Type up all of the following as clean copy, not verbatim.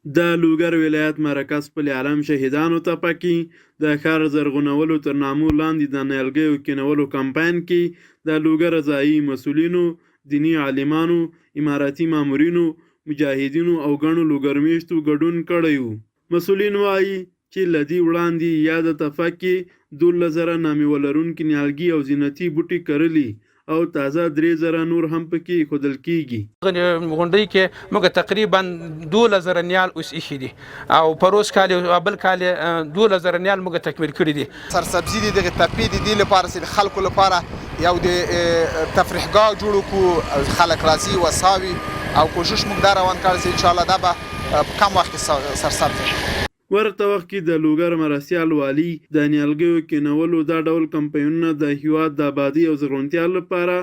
د لوګر ولایت مرکز پل عالم شهیدانو ته پکې د ښار زرغونولو تر نامو لاندې د نیالګیو کینولو کمپاین کې د لوګر ځایي مسؤلینو، دیني عالمانو، اماراتي مامورینو، مجاهدینو او ګڼو لوګر میشتو ګډون کړی و. مسؤلین وایي چې له دې وړاندې یاده تپه کې 12,000 نامې لرونکي نیالګي او زینتي بوټي کرلي او تازه 3,000 نور هم پکې ایښودل کېږي. غونډۍ کې موږ تقریبا 12,000 نیال اوس ایښي دي او پروس کال او بل کال 12,000 نیال موږ تکمیل کړي دي. سرسبزي دي دغه تپې دي د لپاره چې خلکو لپاره یو د تفریحګاه جوړ کړو، خلک راځي وساوي او کوشش موږ دا روان کړی چې ان شاء الله دا به په کم وخت کې سرسبزه. ورته وخت کې د لوګر مرستیال والي د نیالګیو کینولو دا ډول کمپاینونه د هیواد د آبادۍ او زرغونتیا لپاره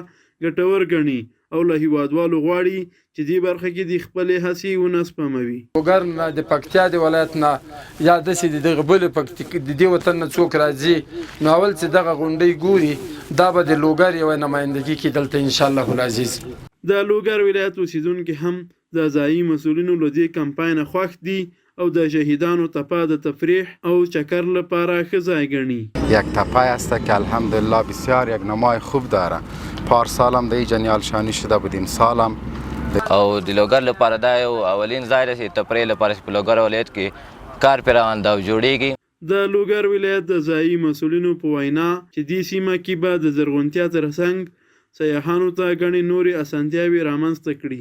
ګټور ګڼي او له هیوادوالو غواړي چې دې برخه کې د خپلې هڅې ونه سپموي. لوګر نه د پکتیا د ولایت نه یا داسې دغه بلې د دې وطن نه څوک راځي نو اول چې دغه غونډۍ ګوري دا به د لوګر یوه نمایندګي کې دلته انشاءالله العزیز. د لوګر ولایت اوسیدونکي هم د ځایي مسؤلینو له دې کمپاین خوښ دي او د شهیدانو تپه د تفریح او چکر لپاره ښه ځای ګڼي. یک تپه است که الحمدلله بسیار یک نمای خوب داره. پارسال هم د اینجا نیال شانی شده بود، امسال هم او د لوګر لپاره دا یو اولین ځای دی چې تفریح لپاره په لوګر ولایت کې کار پرې روان ده او جوړیږي. د لوګر ولایت د ځایي مسؤلینو په وینا چې دې سیمه کې به د زرغونتیا ترڅنګ سیاحانو ته ګڼې نورې اسانتیاوې رامنځته کړي.